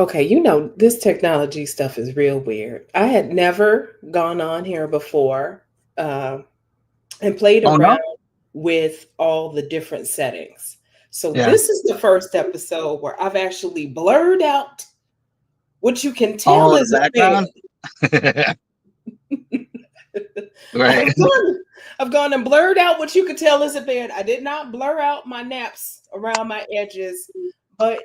Okay, this technology stuff is real weird. I had never gone on here before uh, and played Oh around no? with all the different settings. So Yeah. this is the first episode where I've actually blurred out what you can tell Oh, the is a bed. background? Right. I've gone, I've gone and blurred out what you could tell is a bed. I did not blur out my naps around my edges, but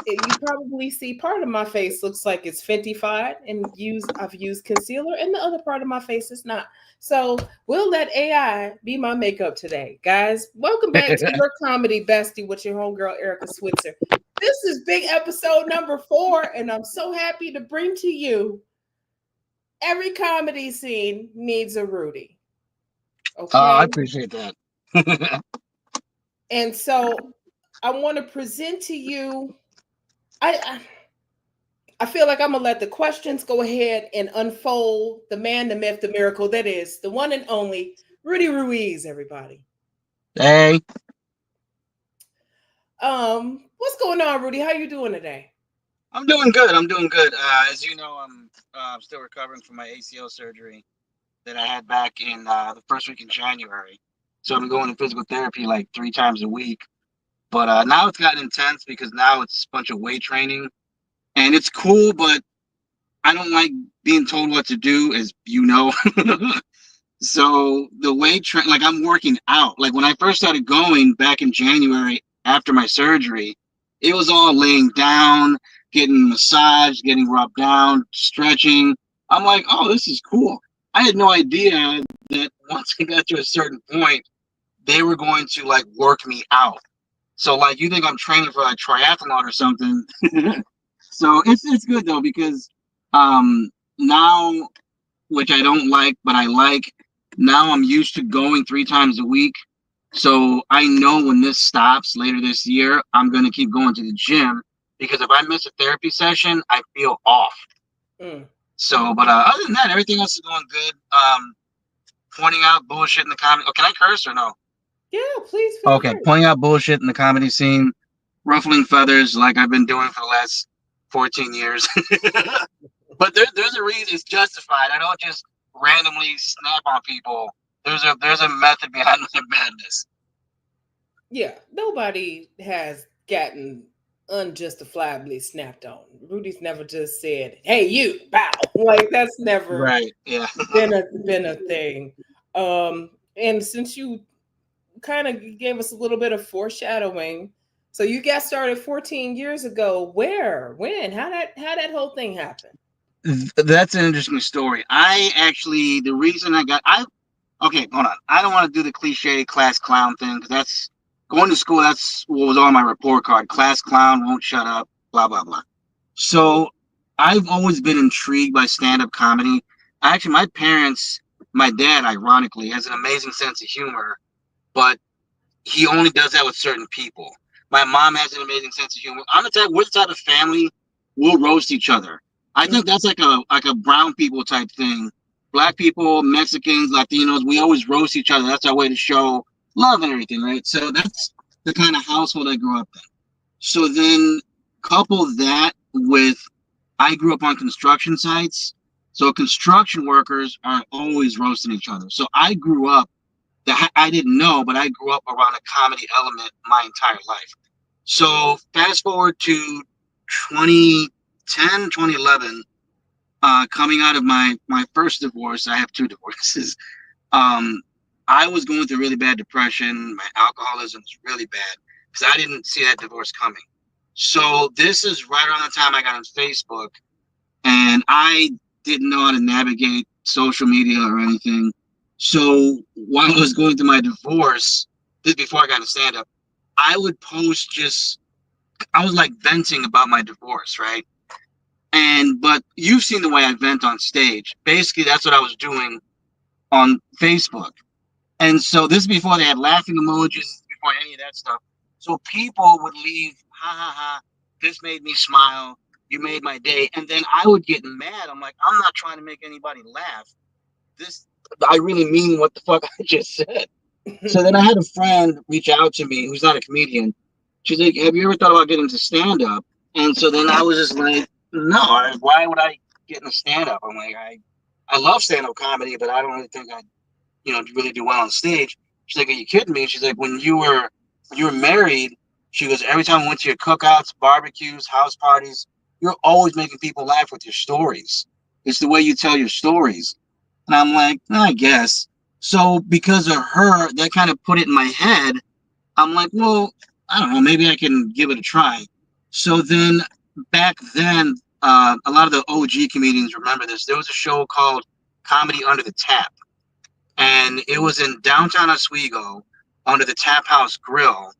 you probably see part of my face looks like it's Fenty-fied and I've used concealer, and the other part of my face is not. So we'll let AI be my makeup today, guys. Welcome back to your comedy bestie with your homegirl Erica Switzer. This is big episode number 4, and I'm so happy to bring to you every comedy scene needs a Rudy. I Okay. appreciate that. And so I want to present to you, I feel like I'm gonna let the questions go ahead and unfold the man, the myth, the miracle that is the one and only Rudy Ruiz, everybody. Hey, What's going on, Rudy? How you doing today? I'm doing good. I'm doing good. As you know, I'm still recovering from my ACL surgery that I had back in the first week in January. So I'm going to physical therapy like 3 times a week. But now it's gotten intense because now it's a bunch of weight training, and it's cool. But I don't like being told what to do, as you know. So the like I'm working out. Like when I first started going back in January after my surgery, it was all laying down, getting massaged, getting rubbed down, stretching. I'm like, oh, this is cool. I had no idea that once I got to a certain point, they were going to like work me out. So like you think I'm training for like triathlon or something. So it's good though because now, which I don't like, but I like. Now I'm used to going 3 times a week. So I know when this stops later this year, I'm going to keep going to the gym because if I miss a therapy session, I feel off. Mm. So, but other than that, everything else is going good. Pointing out bullshit in the comedy. Oh, can I curse or no? Yeah, please feel Okay, free. pointing out bullshit in the comedy scene, ruffling feathers like I've been doing for the last 14 years. But there's a reason it's justified. I don't just randomly snap on people. There's a method behind my madness. Yeah, nobody has gotten unjustifiably snapped on. Rudy's never just said, "Hey, you, bow." Like that's never Right. Yeah. been a thing. And since you kind of gave us a little bit of foreshadowing, so you got started 14 years ago. Where, when, how that whole thing happen? That's an interesting story. I actually the reason I okay, hold on. I don't want to do the cliche class clown thing because that's going to school. That's what was on my report card. Class clown won't shut up. Blah blah blah. So I've always been intrigued by stand-up comedy. Actually, my parents, my dad, ironically, has an amazing sense of humor, but he only does that with certain people. My mom has an amazing sense of humor. We're the type of family we'll roast each other. I think Mm. that's like a brown people type thing. Black people, Mexicans, Latinos, we always roast each other. That's our way to show love and everything, right? So that's the kind of household I grew up in. So then couple that with I grew up on construction sites. So construction workers are always roasting each other. So I grew up that I didn't know, but I grew up around a comedy element my entire life. So fast forward to 2010, 2011, coming out of my first divorce, I have 2 divorces. Um, I was going through really bad depression. My alcoholism was really bad because I didn't see that divorce coming. So this is right around the time I got on Facebook, and I didn't know how to navigate social media or anything. So while I was going through my divorce, this before I got to stand up, I would post just I was like venting about my divorce, right? And but you've seen the way I vent on stage. Basically, that's what I was doing on Facebook. And so this is before they had laughing emojis, before any of that stuff. So people would leave, ha ha ha, this made me smile. You made my day. And then I would get mad. I'm like, I'm not trying to make anybody laugh. This I really mean what the fuck I just said. So then I had a friend reach out to me who's not a comedian. She's like, have you ever thought about getting to stand up? And so then I was just like, no, why would I get in a stand up? I'm like, I love stand up comedy, but I don't really think I, really do well on stage. She's like, are you kidding me? She's like, when you were married, she goes, every time we went to your cookouts, barbecues, house parties, you're always making people laugh with your stories. It's the way you tell your stories. And I'm like, I guess. So because of her, that kind of put it in my head. I'm like, well, I don't know, maybe I can give it a try. So then back then, a lot of the OG comedians remember this. There was a show called Comedy Under the Tap, and it was in downtown Oswego under the Tap House Grill.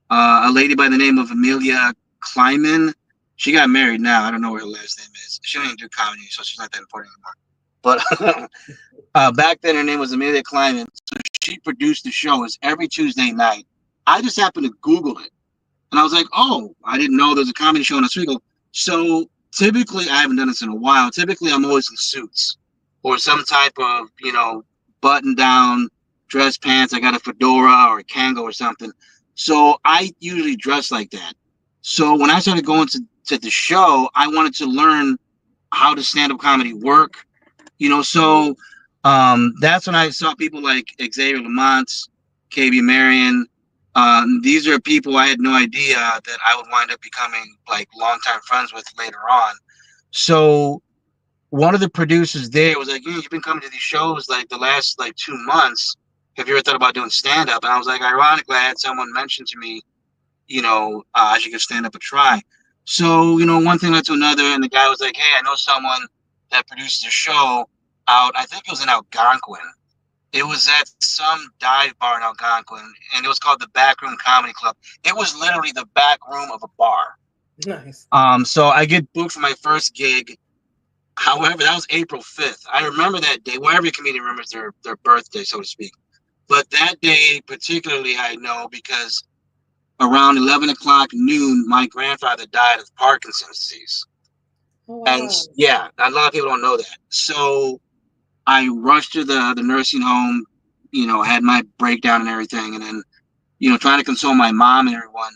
A lady by the name of Amelia Kleiman. She got married now. I don't know what her last name is. She don't even do comedy, so she's not that important anymore. But back then, her name was Amelia Kleiman. So she produced the show. It's every Tuesday night. I just happened to Google it. And I was like, oh, I didn't know there's a comedy show in Oswego. So typically, I haven't done this in a while. Typically, I'm always in suits or some type of, button down dress pants. I got a fedora or a Kango or something. So I usually dress like that. So when I started going to the show, I wanted to learn how does stand-up comedy work. So that's when I saw people like Xavier Lamont, KB Marion. These are people I had no idea that I would wind up becoming like longtime friends with later on. So one of the producers there was like, yeah, you've been coming to these shows like the last like 2 months. Have you ever thought about doing stand up? And I was like, ironically, I had someone mention to me, I should give stand up a try. So, one thing led to another. And the guy was like, hey, I know someone that produces a show out, I think it was in Algonquin. It was at some dive bar in Algonquin, and it was called the Backroom Comedy Club. It was literally the back room of a bar. Nice. So I get booked for my first gig. However, that was April 5th. I remember that day. Well, every comedian remembers their birthday, so to speak. But that day particularly, I know because around 11 o'clock noon, my grandfather died of Parkinson's disease. Oh, And wow. yeah, a lot of people don't know that. So I rushed to the nursing home, had my breakdown and everything, and then, trying to console my mom and everyone.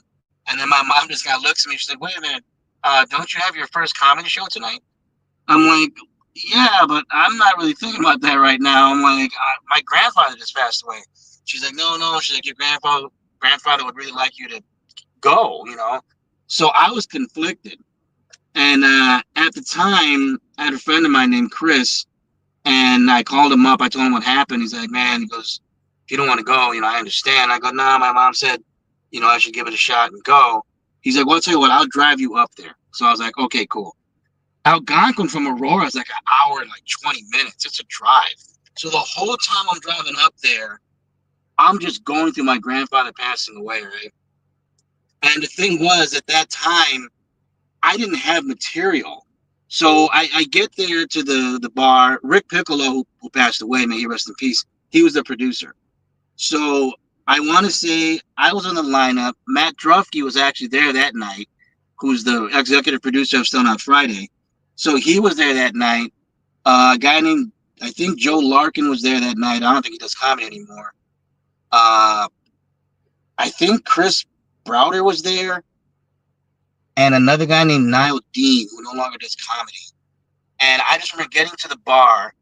And then my mom just kind of looks at me. She's like, wait a minute, don't you have your first comedy show tonight? I'm like, yeah, but I'm not really thinking about that right now. I'm like, my grandfather just passed away. She's like, no. She's like, your grandfather would really like you to go. So I was conflicted. And at the time, I had a friend of mine named Chris, and I called him up. I told him what happened. He's like, man, he goes, if you don't want to go, I understand. I go, nah, my mom said, I should give it a shot and go. He's like, well, I'll tell you what, I'll drive you up there. So I was like, okay, cool. Algonquin from Aurora is like an hour and like 20 minutes. It's a drive. So the whole time I'm driving up there, I'm just going through my grandfather passing away, right? And the thing was, at that time, I didn't have material. So I get there to the bar. Rick Piccolo, who passed away, may he rest in peace, he was the producer. So I want to say I was on the lineup. Matt Drufke was actually there that night, who's the executive producer of Still Not Friday. So he was there that night. A guy named, I think Joe Larkin was there that night. I don't think he does comedy anymore. I think Chris Browder was there. And another guy named Niall Dean, who no longer does comedy. And I just remember getting to the bar,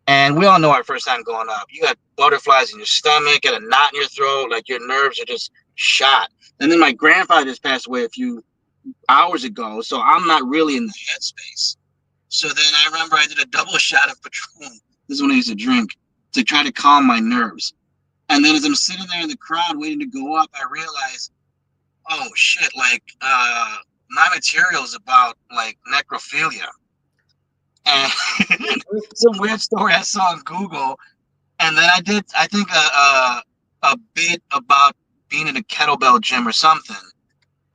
and we all know our first time going up. You got butterflies in your stomach, got a knot in your throat, like your nerves are just shot. And then my grandfather just passed away a few hours ago, so I'm not really in the headspace. So then I remember I did a double shot of Patron. This is when I used to drink to try to calm my nerves. And then as I'm sitting there in the crowd waiting to go up, I realized, oh shit, like my material is about like necrophilia. And some weird story I saw on Google. And then I did, I think, a bit about being in a kettlebell gym or something.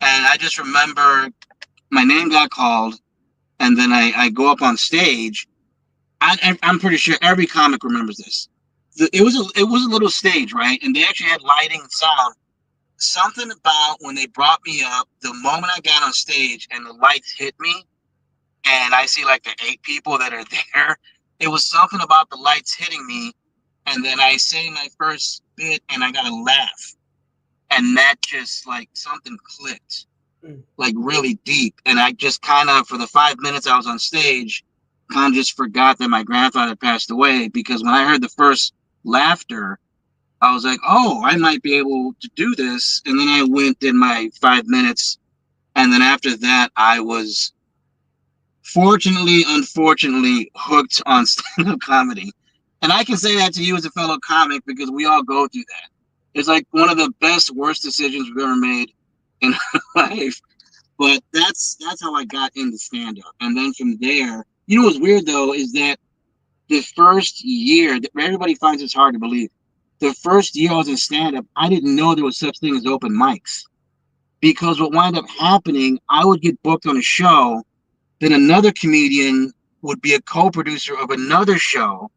And I just remember my name got called, and then I go up on stage. I'm pretty sure every comic remembers this. It was a little stage, right? And they actually had lighting and sound. Something about when they brought me up, the moment I got on stage and the lights hit me, and I see like the 8 people that are there, it was something about the lights hitting me, and then I say my first bit, and I got to laugh, and that just like something clicked. Mm. like really deep. And I just kind of, for the 5 minutes I was on stage, kind of just forgot that my grandfather passed away, because when I heard the first laughter, I was like, oh, I might be able to do this. And then I went, did my 5 minutes. And then after that, I was fortunately, unfortunately, hooked on stand-up comedy. And I can say that to you as a fellow comic, because we all go through that. It's like one of the best, worst decisions we've ever made in our life. But that's how I got into stand-up. And then from there, you know what's weird though is that the first year, everybody finds it's hard to believe. The first year I was in stand-up, I didn't know there was such thing as open mics. Because what wound up happening, I would get booked on a show, then another comedian would be a co-producer of another show.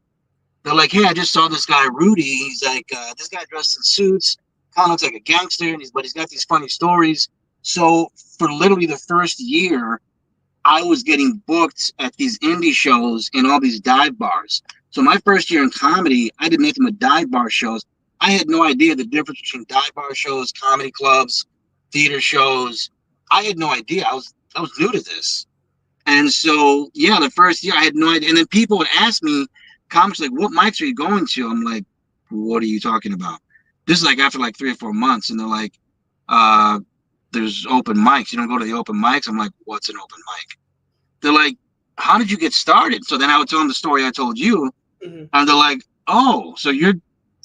They're like, hey, I just saw this guy Rudy. He's like, this guy dressed in suits, kind of looks like a gangster, and but he's got these funny stories. So for literally the first year, I was getting booked at these indie shows in all these dive bars. So my first year in comedy, I did nothing but dive bar shows. I had no idea the difference between dive bar shows, comedy clubs, theater shows. I had no idea. I was new to this. And so, yeah, the first year I had no idea. And then people would ask me, comics like, what mics are you going to? I'm like, what are you talking about? This is like after like 3 or 4 months. And they're like, uh, there's open mics. You don't go to the open mics? I'm like, what's an open mic? They're like, how did you get started? So then I would tell them the story I told you. Mm-hmm. And they're like, oh, so you're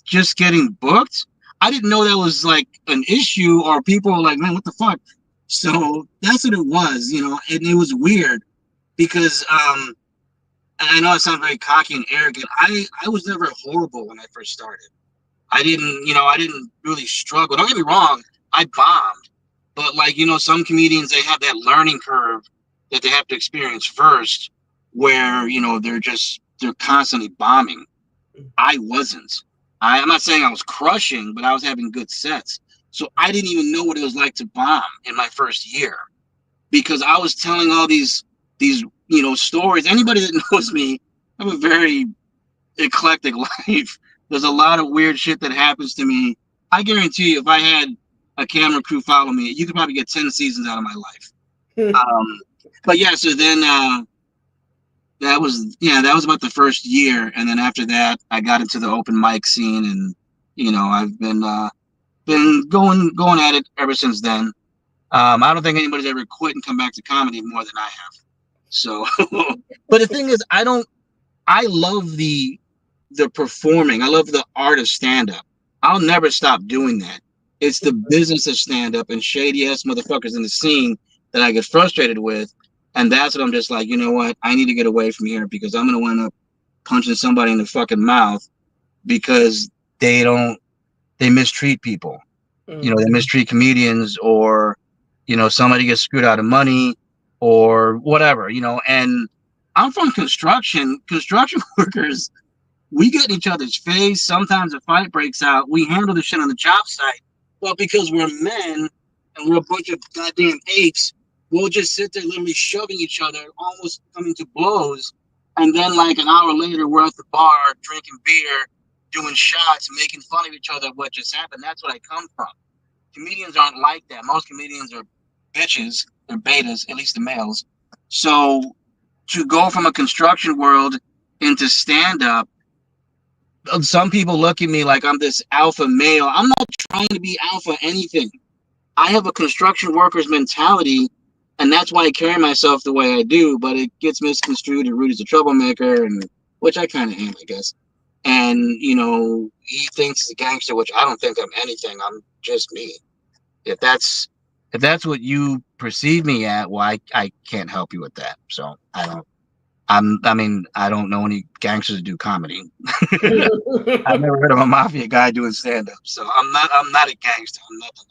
just getting booked? I didn't know that was like an issue, or people were like, man, what the fuck? So that's what it was, and it was weird because and I know I sound very cocky and arrogant. I was never horrible when I first started. I didn't really struggle. Don't get me wrong, I bombed. But like, some comedians, they have that learning curve that they have to experience first, where, they're constantly bombing. I wasn't. I'm not saying I was crushing, but I was having good sets. So I didn't even know what it was like to bomb in my first year, because I was telling all these stories. Anybody that knows me, I have a very eclectic life. There's a lot of weird shit that happens to me. I guarantee you, if I had a camera crew follow me, you could probably get 10 seasons out of my life. But yeah, so then that was about the first year, and then after that, I got into the open mic scene, and I've been going at it ever since then. I don't think anybody's ever quit and come back to comedy more than I have. So, but the thing is, I love the performing. I love the art of stand up. I'll never stop doing that. It's the business of stand up and shady ass motherfuckers in the scene that I get frustrated with. And that's what I'm just like, you know what? I need to get away from here, because I'm going to wind up punching somebody in the fucking mouth because they mistreat people. They mistreat comedians, or, somebody gets screwed out of money or whatever, and I'm from construction. Construction workers, we get in each other's face. Sometimes a fight breaks out. We handle the shit on the job site. Well, because we're men and we're a bunch of goddamn apes, we'll just sit there literally shoving each other, almost coming to blows. And then, like, an hour later, we're at the bar drinking beer, doing shots, making fun of each other of what just happened. That's what I come from. Comedians aren't like that. Most comedians are bitches. They're betas, at least the males. So to go from a construction world into stand-up, some people look at me like I'm this alpha male. I'm not trying to be alpha anything. I have a construction worker's mentality, and that's why I carry myself the way I do, but it gets misconstrued and Rudy's a troublemaker, and which I kind of am, I guess. And, he thinks he's a gangster, which I don't think I'm anything. I'm just me. If that's what you perceive me at, well, I can't help you with that. So I don't know any gangsters that do comedy. I've never heard of a mafia guy doing stand up. So I'm not a gangster. I'm nothing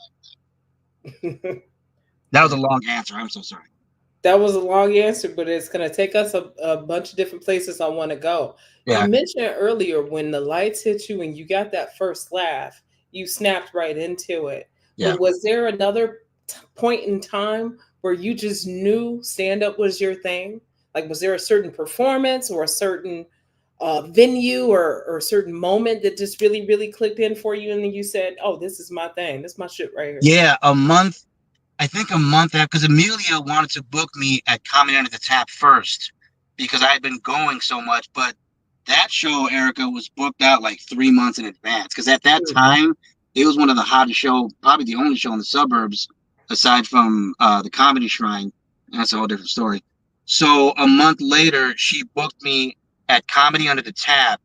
like that. That was a long answer. I'm so sorry. That was a long answer, but it's going to take us a bunch of different places I want to go. You Yeah. mentioned earlier when the lights hit you and you got that first laugh, you snapped right into it. Yeah. But was there another point in time where you just knew stand up was your thing? Like, was there a certain performance or a certain venue or a certain moment that just really, really clicked in for you? And then you said, oh, this is my thing. This is my shit right here. Yeah. A month I think a month after, because Amelia wanted to book me at Comedy Under the Tap first because I had been going so much. But that show, Erica, was booked out like 3 months in advance because at that time, it was one of the hottest show, probably the only show in the suburbs aside from the Comedy Shrine. And that's a whole different story. So a month later, she booked me at Comedy Under the Tap.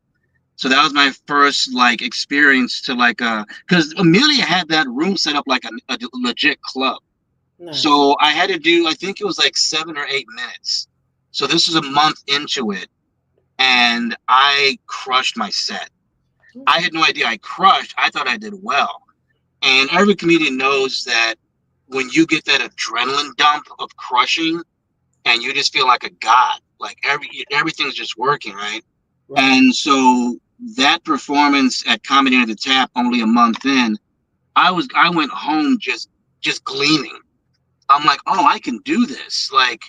So that was my first like experience to like because Amelia had that room set up like a legit club. Nice. So I had to do, I think it was like 7 or 8 minutes. So this was a month into it, and I crushed my set. I had no idea I crushed. I thought I did well. And every comedian knows that when you get that adrenaline dump of crushing, and you just feel like a god, like everything's just working, right? Right. And so that performance at Comedy Under the Tap, only a month in, I went home just gleaming. I'm like, oh, I can do this. Like,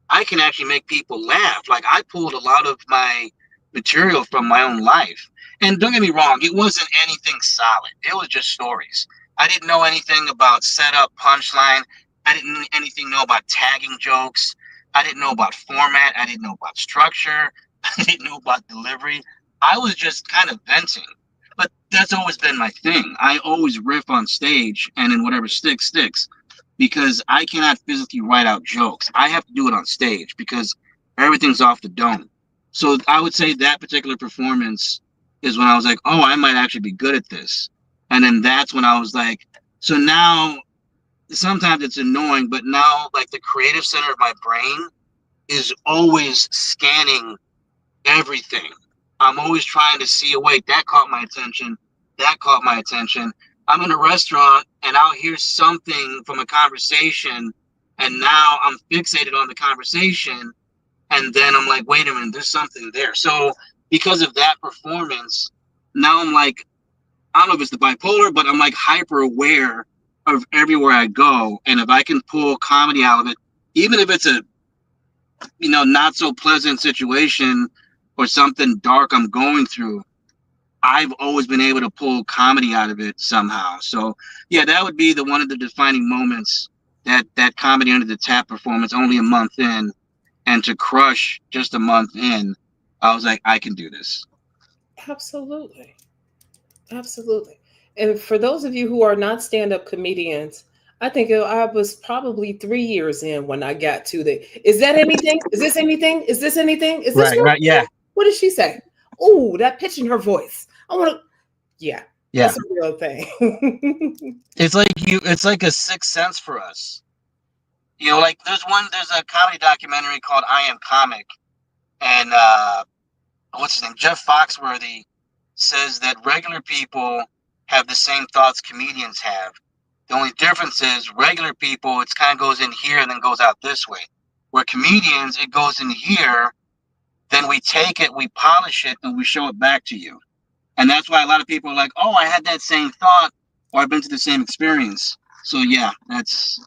I can actually make people laugh. Like, I pulled a lot of my material from my own life. And don't get me wrong, it wasn't anything solid. It was just stories. I didn't know anything about setup, punchline. I didn't anything know about tagging jokes. I didn't know about format. I didn't know about structure. I didn't know about delivery. I was just kind of venting. But that's always been my thing. I always riff on stage, and then whatever sticks, sticks, because I cannot physically write out jokes. I have to do it on stage because everything's off the dome. So I would say that particular performance is when I was like, oh, I might actually be good at this. And then that's when I was like, so now sometimes it's annoying, but now like the creative center of my brain is always scanning everything. I'm always trying to see, oh, wait, that caught my attention. That caught my attention. I'm in a restaurant and I'll hear something from a conversation, and now I'm fixated on the conversation. And then I'm like, wait a minute, there's something there. So because of that performance, now I'm like, I don't know if it's the bipolar, but I'm like hyper aware of everywhere I go. And if I can pull comedy out of it, even if it's a not so pleasant situation or something dark I'm going through, I've always been able to pull comedy out of it somehow. So yeah, that would be the one of the defining moments, that Comedy Under the Tap performance only a month in, and to crush just a month in, I was like, I can do this. Absolutely. Absolutely. And for those of you who are not stand-up comedians, I think I was probably 3 years in when I got to the, is that anything? Is this anything? Is this anything? Is this Right, real? right, yeah, What did she say? Oh, that pitch in her voice. I want to, yeah, yeah. that's a real thing. It's like a sixth sense for us. Like there's a comedy documentary called I Am Comic, and what's his name? Jeff Foxworthy says that regular people have the same thoughts comedians have. The only difference is regular people, it kind of goes in here and then goes out this way. Where comedians, it goes in here, then we take it, we polish it, and we show it back to you. And that's why a lot of people are like, oh, I had that same thought, or I've been to the same experience. So yeah, that's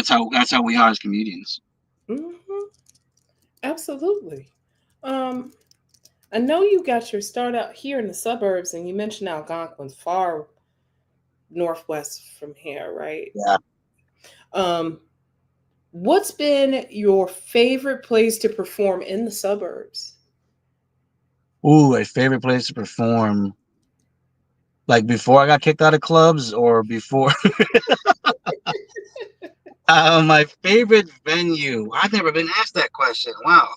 how we are as comedians. Hmm. Absolutely. Um, I know you got your start out here in the suburbs, and you mentioned Algonquin's far northwest from here, right? Yeah. Um, what's been your favorite place to perform in the suburbs? Ooh, a favorite place to perform. Like before I got kicked out of clubs or before? My favorite venue. I've never been asked that question. Wow.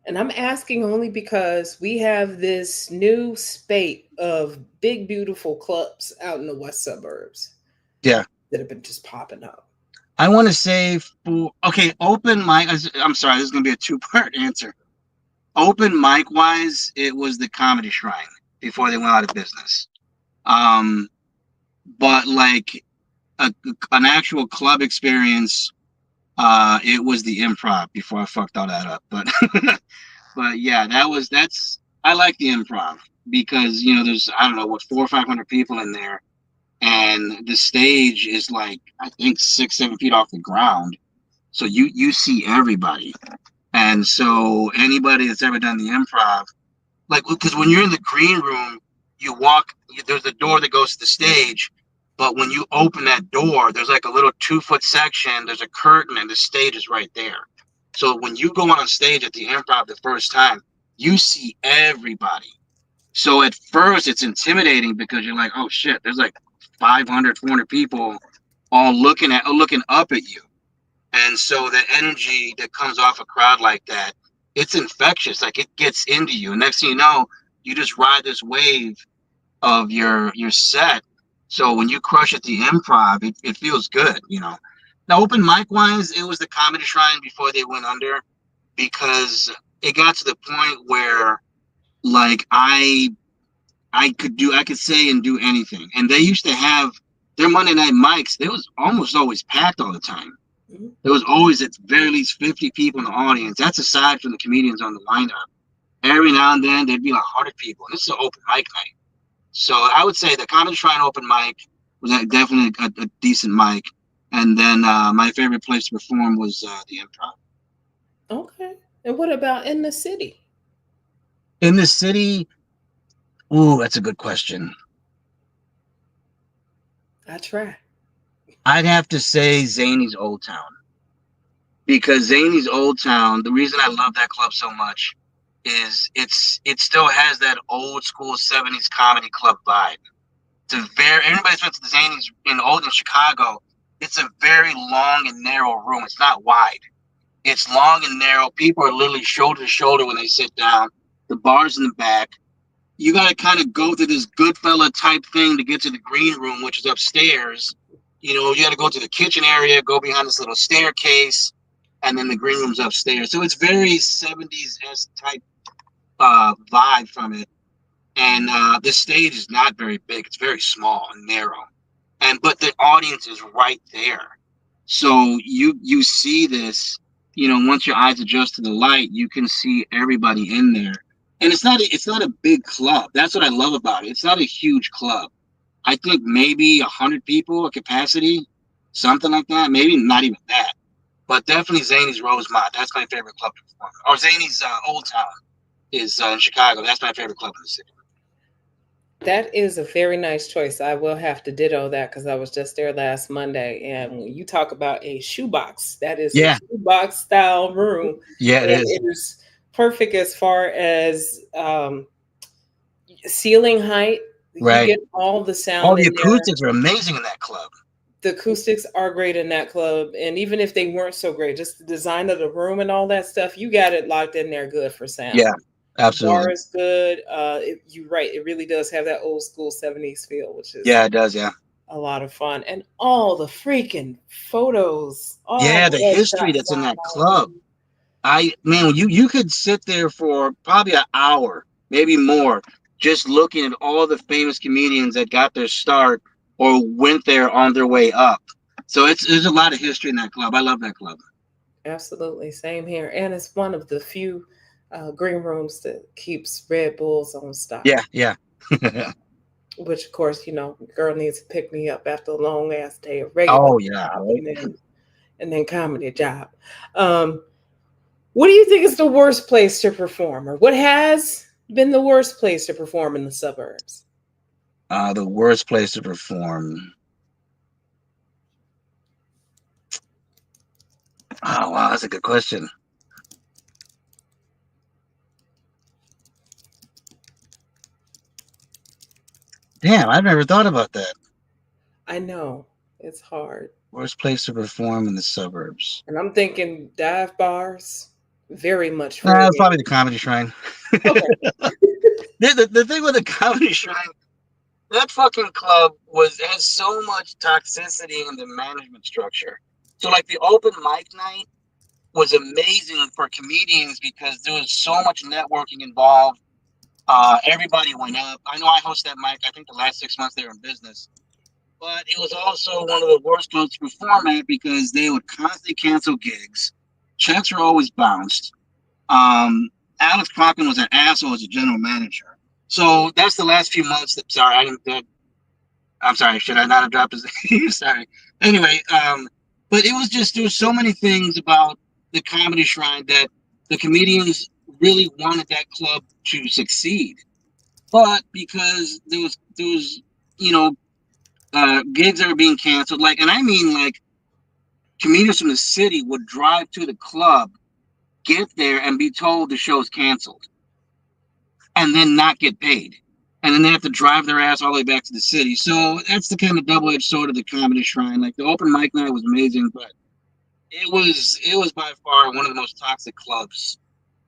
And I'm asking only because we have this new spate of big, beautiful clubs out in the west suburbs Yeah. that have been just popping up. I want to say open mic. I'm sorry, this is gonna be a two-part answer. Open mic wise, it was the Comedy Shrine before they went out of business. But like an actual club experience, it was the Improv before I fucked all that up. But but yeah, that's I like the Improv because there's, I don't know, what, 400 or 500 people in there, and the stage is like, I think 6-7 feet off the ground, so you see everybody. And so anybody that's ever done the Improv, like, because when you're in the green room, you walk there's the door that goes to the stage, but when you open that door, there's like a little 2-foot section. There's a curtain, and the stage is right there. So when you go on stage at the Improv the first time, you see everybody. So at first it's intimidating because you're like, oh shit, there's like 500, 400 people all looking up at you. And so the energy that comes off a crowd like that, it's infectious. Like it gets into you. And next thing you know, you just ride this wave of your set. So when you crush at the Improv, it feels good, you know. Now open mic wise, it was the Comedy Shrine before they went under, because it got to the point where like I could say and do anything. And they used to have their Monday night mics. It was almost always packed all the time. Mhm. There was always at very least 50 people in the audience. That's aside from the comedians on the lineup. Every now and then there'd be like 100 people. And this is an open mic night. So I would say the Comedy Shrine open mic was definitely a decent mic. And then my favorite place to perform was the Improv. Okay. And what about in the city? In the city, ooh, that's a good question. I try. I'd have to say Zany's Old Town. Because Zany's Old Town, the reason I love that club so much is it still has that old school 70s comedy club vibe. It's a very everybody's been to the Zany's in Chicago. It's a very long and narrow room. It's not wide. It's long and narrow. People are literally shoulder to shoulder when they sit down. The bar's in the back. You got to kind of go through this Goodfella type thing to get to the green room, which is upstairs. You know, you got to go to the kitchen area, go behind this little staircase, and then the green room's upstairs. So it's very 70s type vibe from it. And the stage is not very big. It's very small and narrow. But the audience is right there. So you see this, you know, once your eyes adjust to the light, you can see everybody in there. And it's not a big club. That's what I love about it. It's not a huge club. I think maybe 100 people a capacity, something like that. Maybe not even that. But definitely Zany's Rosemont. That's my favorite club to perform. Or Zany's Old Town is in Chicago. That's my favorite club in the city. That is a very nice choice. I will have to ditto that because I was just there last Monday. And when you talk about a shoebox, that is a shoebox style room. Yeah, and it is perfect as far as ceiling height. Right. You get all the sound. All the acoustics are amazing in that club. The acoustics are great in that club. And even if they weren't so great, just the design of the room and all that stuff, you got it locked in there good for sound. Yeah. Absolutely. The bar is good. You're right. It really does have that old school 70s feel, which is it does. Yeah, a lot of fun. And all the freaking photos. The history that's in that club. You could sit there for probably an hour, maybe more, just looking at all the famous comedians that got their start or went there on their way up. So there's a lot of history in that club. I love that club. Absolutely. Same here. And it's one of the few green rooms that keeps Red Bulls on stock. Yeah. Which, of course, you know, girl needs to pick me up after a long ass day of regular. Oh yeah, and then comedy job. What do you think is the worst place to perform, or what has been the worst place to perform in the suburbs? The worst place to perform. Oh wow, that's a good question. Damn, I've never thought about that. I know. It's hard. Worst place to perform in the suburbs. And I'm thinking dive bars, very much. That's probably the Comedy Shrine. Okay. the thing with the Comedy Shrine, that fucking club has so much toxicity in the management structure. So like the open mic night was amazing for comedians because there was so much networking involved. Everybody went up. I know I hosted that mic. I think the last 6 months they were in business. But it was also one of the worst clubs to perform at because they would constantly cancel gigs. Checks were always bounced. Alex Crockett was an asshole as a general manager. So that's the last few months. I'm sorry. Should I not have dropped his name? Sorry. Anyway, but it was just, there were so many things about the Comedy Shrine that the comedians really wanted that club to succeed. But because there there's you know gigs that are being canceled. Like, and I mean like comedians from the city would drive to the club, get there, and be told the show's canceled, and then not get paid. And then they have to drive their ass all the way back to the city. So that's the kind of double-edged sword of the Comedy Shrine. Like the open mic night was amazing, but it was by far one of the most toxic clubs.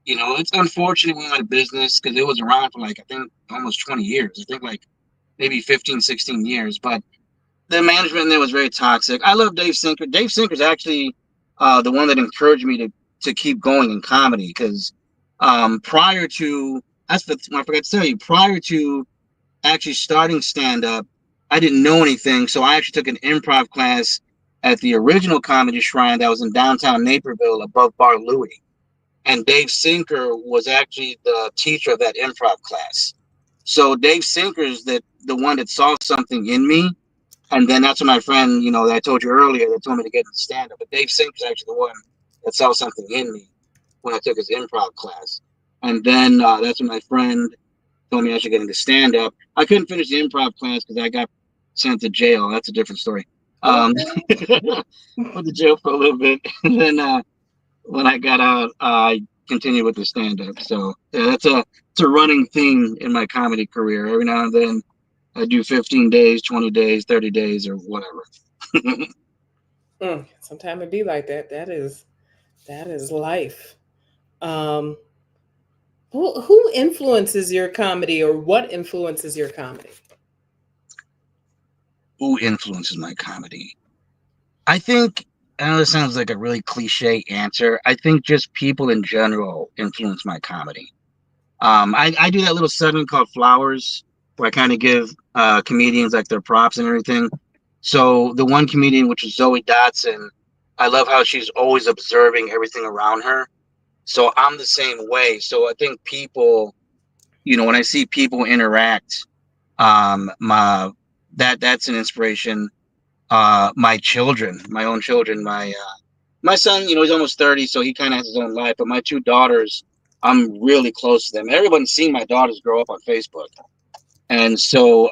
It's unfortunate we went out of business because it was around for like I think almost 20 years. I think like maybe 15, 16 years. But the management in there was very toxic. I love Dave Sinker. Dave Sinker's actually the one that encouraged me to keep going in comedy because prior to that's the I forgot to tell you prior to actually starting stand up, I didn't know anything, so I actually took an improv class at the original Comedy Shrine that was in downtown Naperville above Bar Louie. And Dave Sinker was actually the teacher of that improv class. So Dave Sinker is the one that saw something in me, and then that's when my friend, that I told you earlier, that told me to get into stand up. But Dave Sinker is actually the one that saw something in me when I took his improv class, and then that's when my friend told me I should get into stand up. I couldn't finish the improv class because I got sent to jail. That's a different story. Went to jail for a little bit, and then when I got out, I continued with the stand up. So yeah, it's a running theme in my comedy career. Every now and then, I do 15 days, 20 days, 30 days, or whatever. Sometimes it be like that. That is life. Um, who influences your comedy, or what influences your comedy? Who influences my comedy? I think, I know this sounds like a really cliche answer. I think just people in general influence my comedy. I do that little segment called Flowers, where I kind of give comedians like their props and everything. So the one comedian, which is Zoe Dotson, I love how she's always observing everything around her. So I'm the same way. So I think people, when I see people interact, my that's an inspiration. My children, my own children, my son, he's almost 30, so he kind of has his own life. But my two daughters, I'm really close to them. Everyone's seen my daughters grow up on Facebook, and so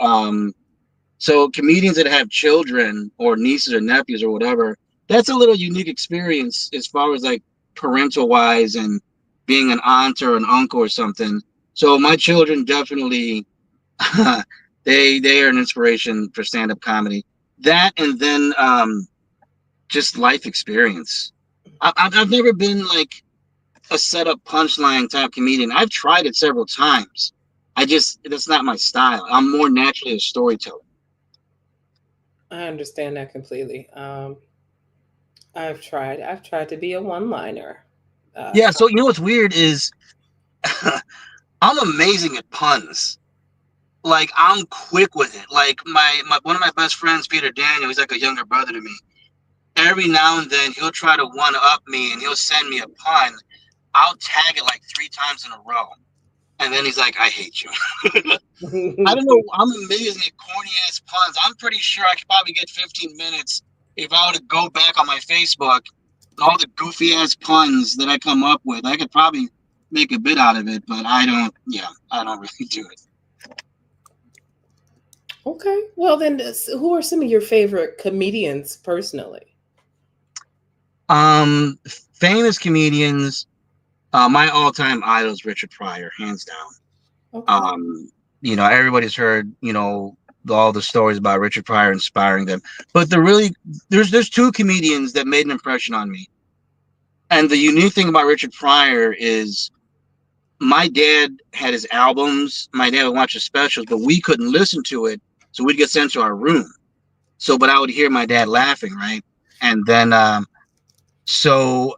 comedians that have children or nieces or nephews or whatever, that's a little unique experience as far as like parental wise and being an aunt or an uncle or something. So my children definitely they are an inspiration for stand up comedy. That and then just life experience. I've never been like a setup punchline type comedian. I've tried it several times. That's not my style. I'm more naturally a storyteller. I understand that completely. I've tried to be a one-liner. Yeah, so what's weird is I'm amazing at puns. Like I'm quick with it. Like my one of my best friends, Peter Daniel, he's like a younger brother to me. Every now and then he'll try to one up me and he'll send me a pun. I'll tag it like 3 times in a row. And then he's like, I hate you. I don't know. I'm amazing at corny ass puns. I'm pretty sure I could probably get 15 minutes if I were to go back on my Facebook and all the goofy ass puns that I come up with. I could probably make a bit out of it, but I don't. Yeah, I don't really do it. Okay. Well, then, who are some of your favorite comedians personally? Famous comedians. My all-time idol is Richard Pryor, hands down. Okay. Everybody's heard, all the stories about Richard Pryor inspiring them. But there's two comedians that made an impression on me. And the unique thing about Richard Pryor is my dad had his albums, my dad would watch his specials, but we couldn't listen to it, so we'd get sent to our room. But I would hear my dad laughing, right? And then so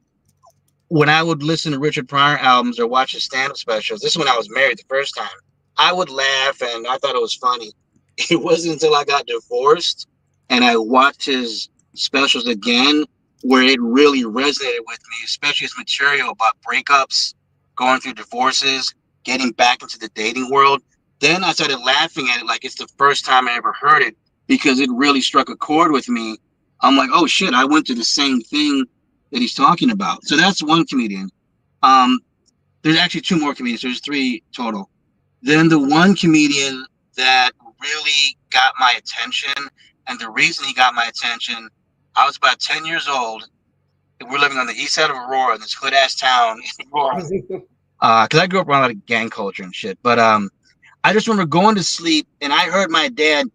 when I would listen to Richard Pryor albums or watch his stand-up specials, this is when I was married the first time, I would laugh and I thought it was funny. It wasn't until I got divorced and I watched his specials again where it really resonated with me, especially his material about breakups, going through divorces, getting back into the dating world. Then I started laughing at it like it's the first time I ever heard it because it really struck a chord with me. I'm like, oh shit, I went through the same thing that he's talking about. So that's one comedian. Um, there's actually two more comedians. There's 3 total. Then the one comedian that really got my attention. And the reason he got my attention, I was about 10 years old. We're living on the east side of Aurora, this hood ass town in Aurora. Because I grew up around a lot of gang culture and shit. But I just remember going to sleep and I heard my dad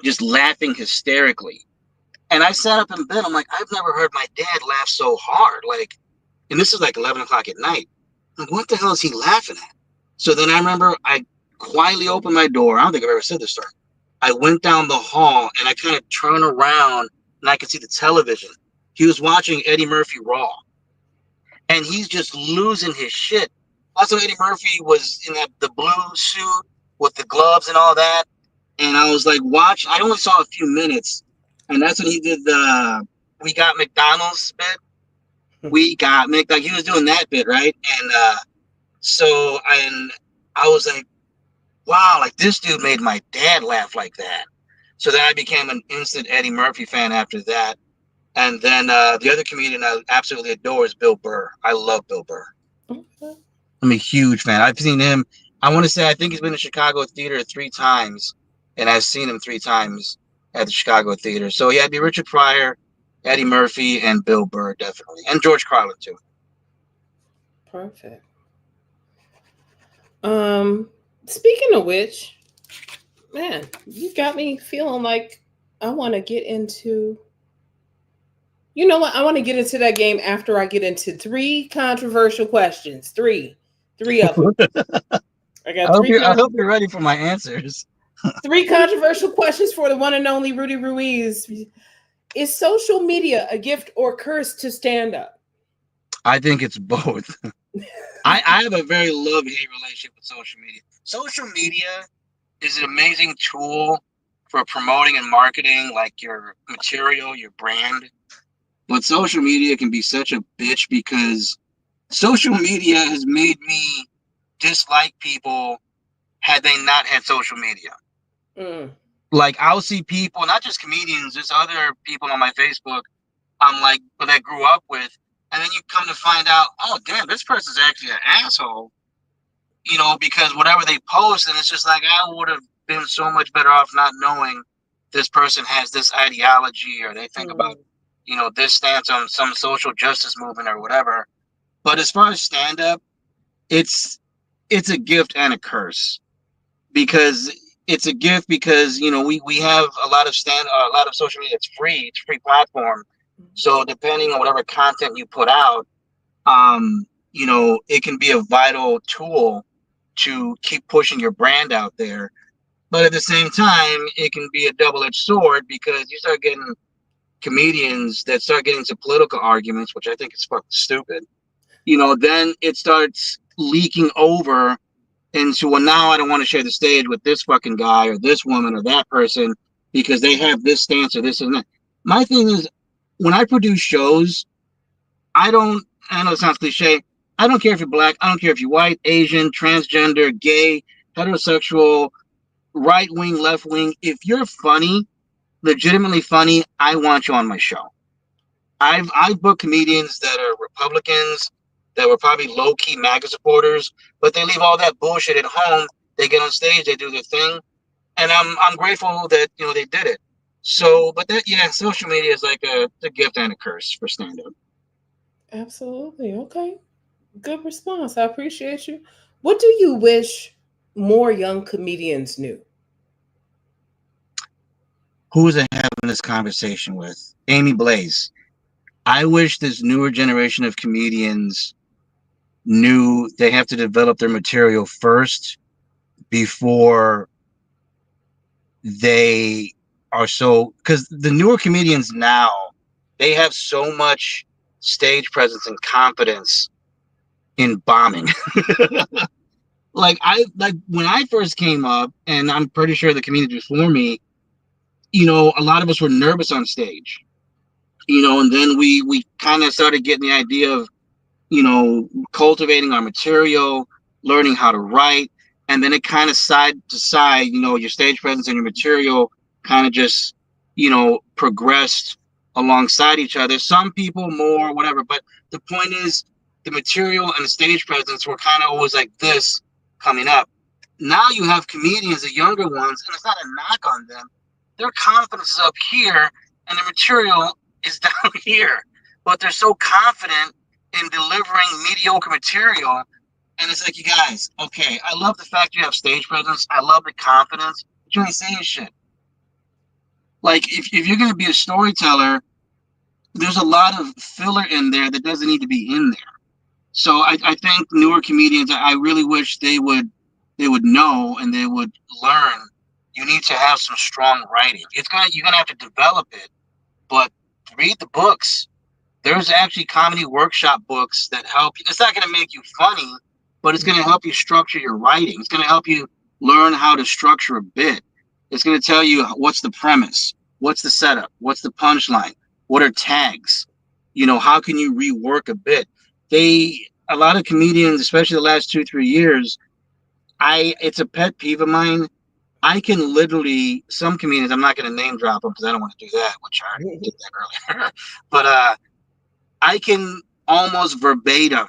just laughing hysterically. And I sat up in bed. I'm like, I've never heard my dad laugh so hard. Like, and this is like 11 o'clock at night. I'm like, what the hell is he laughing at? So then I remember I quietly opened my door. I don't think I've ever said this story. I went down the hall and I kind of turned around and I could see the television. He was watching Eddie Murphy Raw. And he's just losing his shit. Also, Eddie Murphy was in the blue suit with the gloves and all that. And I was like, watch. I only saw a few minutes. And that's when he did the "We Got McDonald's" bit. We got McDonald's. He was doing that bit, right? And I was like, wow, like this dude made my dad laugh like that. So then I became an instant Eddie Murphy fan after that. And then the other comedian I absolutely adore is Bill Burr. I love Bill Burr. Okay. I'm a huge fan. I've seen him. I want to say I think he's been to Chicago Theater 3 times, and I've seen him 3 times at the Chicago Theater. So yeah, it'd be Richard Pryor, Eddie Murphy, and Bill Burr definitely, and George Carlin too. Perfect. Speaking of which, man, you got me feeling like I want to get into. You know what? I want to get into that game after I get into 3 controversial questions. Three of them. I got I hope you're ready for my answers. 3 controversial questions for the one and only Rudy Ruiz. Is social media a gift or curse to stand up? I think it's both. I have a very love-hate relationship with social media. Social media is an amazing tool for promoting and marketing like your material, your brand. But social media can be such a bitch because social media has made me dislike people had they not had social media. Like I'll see people, not just comedians, there's other people on my Facebook I'm like that I grew up with, and then you come to find out, oh damn, this person's actually an asshole, you know, because whatever they post, and it's just like I would have been so much better off not knowing this person has this ideology or they think about, you know, this stance on some social justice movement or whatever. But as far as stand up, it's a gift and a curse because it's a gift because you know we have a lot of social media. It's free platform. So depending on whatever content you put out, you know, it can be a vital tool to keep pushing your brand out there. But at the same time, it can be a double-edged sword because you start getting comedians that start getting into political arguments, which I think is fucking stupid. You know, then it starts leaking over into, well, now I don't want to share the stage with this fucking guy or this woman or that person because they have this stance or this and that. My thing is, when I produce shows, I know it sounds cliche, I don't care if you're black, I don't care if you're white, Asian, transgender, gay, heterosexual, right wing, left wing. If you're funny, legitimately funny, I want you on my show. I've booked comedians that are Republicans that were probably low key MAGA supporters, but they leave all that bullshit at home. They get on stage, they do their thing, and I'm grateful that you know they did it. So, but that social media is like a gift and a curse for stand up. Absolutely. Okay. Good response. I appreciate you. What do you wish more young comedians knew? Who was I having this conversation with? Amy Blaze. I wish this newer generation of comedians knew they have to develop their material first before they are so, because the newer comedians now, they have so much stage presence and confidence in bombing. Like when I first came up, and I'm pretty sure the community before me, you know, a lot of us were nervous on stage, you know, and then we kind of started getting the idea of, you know, cultivating our material, learning how to write, and then it kind of side to side, you know, your stage presence and your material kind of just, you know, progressed alongside each other. Some people more, whatever, but the point is the material and the stage presence were kind of always like this coming up. Now you have comedians, the younger ones, and it's not a knock on them. Their confidence is up here, and the material is down here. But they're so confident in delivering mediocre material, and it's like, you guys, okay, I love the fact you have stage presence. I love the confidence, but you ain't saying shit. Like, if you're gonna be a storyteller, there's a lot of filler in there that doesn't need to be in there. So I think newer comedians, I really wish they would know and they would learn. You need to have some strong writing. You're gonna have to develop it, but read the books. There's actually comedy workshop books that help you. It's not gonna make you funny, but it's gonna help you structure your writing. It's gonna help you learn how to structure a bit. It's gonna tell you what's the premise, what's the setup, what's the punchline, what are tags, how can you rework a bit. A lot of comedians, especially the last 2 3 years, it's a pet peeve of mine. I can literally, some comedians, I'm not going to name drop them because I don't want to do that, which I already did that earlier. But I can almost verbatim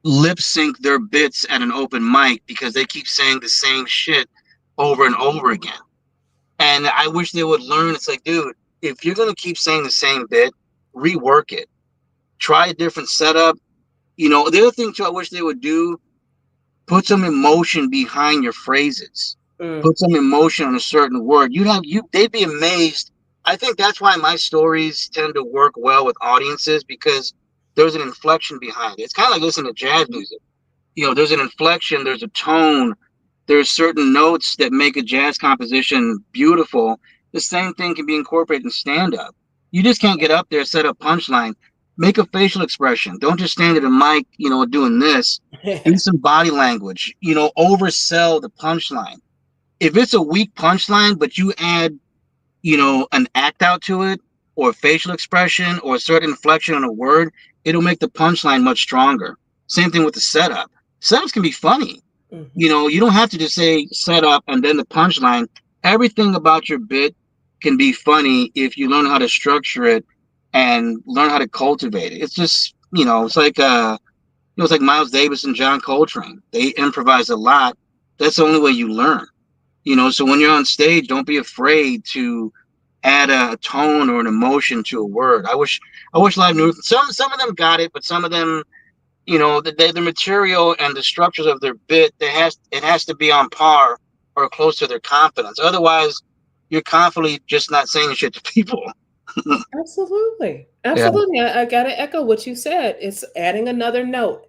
lip sync their bits at an open mic because they keep saying the same shit over and over again. And I wish they would learn. It's like, dude, if you're going to keep saying the same bit, rework it. Try a different setup. The other thing too, I wish they would do, put some emotion behind your phrases. Mm. Put some emotion on a certain word. They'd be amazed. I think that's why my stories tend to work well with audiences, because there's an inflection behind it. It's kind of like listening to jazz music. There's an inflection, there's a tone, there's certain notes that make a jazz composition beautiful. The same thing can be incorporated in stand up. You just can't get up there, set up punchline, make a facial expression. Don't just stand at a mic, doing this. Do some body language, oversell the punchline. If it's a weak punchline, but you add, an act out to it, or a facial expression, or a certain inflection on a word, it'll make the punchline much stronger. Same thing with the setup. Setups can be funny. Mhm. You don't have to just say setup and then the punchline. Everything about your bit can be funny if you learn how to structure it and learn how to cultivate it. It's just, it's like Miles Davis and John Coltrane. They improvise a lot. That's the only way you learn. So when you're on stage, don't be afraid to add a tone or an emotion to a word. I wish live new. Some of them got it, but some of them, the material and the structures of their bit, it has to be on par or close to their confidence. Otherwise, you're confidently just not saying shit to people. Absolutely. Yeah, Absolutely. I got to echo what you said. It's adding another note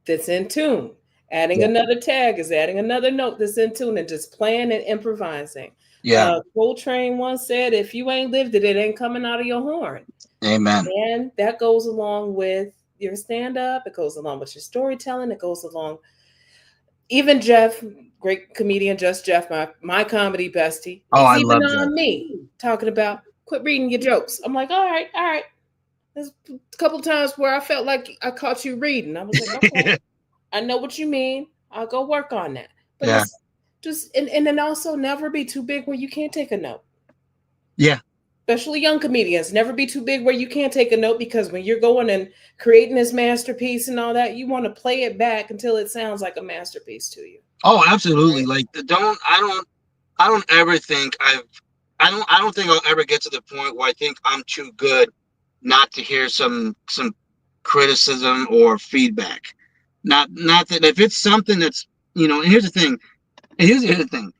that's in tune. Adding yeah, another tag is adding another note that's in tune, and just playing and improvising. yeah. Coltrane once said, if you ain't lived it, it ain't coming out of your horn. Amen. And that goes along with your stand up, it goes along with your storytelling, it goes along. Even Jeff, great comedian, just Jeff, my comedy bestie, Oh, he's I even love Jeff. on me talking about quit reading your jokes. I'm like, all right, all right. There's a couple times where I felt like I caught you reading. I was like, okay, I know what you mean. I'll go work on that. But Yeah, it's just, and then also never be too big where you can't take a note. yeah, Especially young comedians, never be too big where you can't take a note, because when you're going and creating this masterpiece and all that, you want to play it back until it sounds like a masterpiece to you. oh, absolutely. Right? Like, I don't ever think I don't think I'll ever get to the point where I think I'm too good not to hear some criticism or feedback. Not that if it's something that's, and here's the thing, and here's the other thing.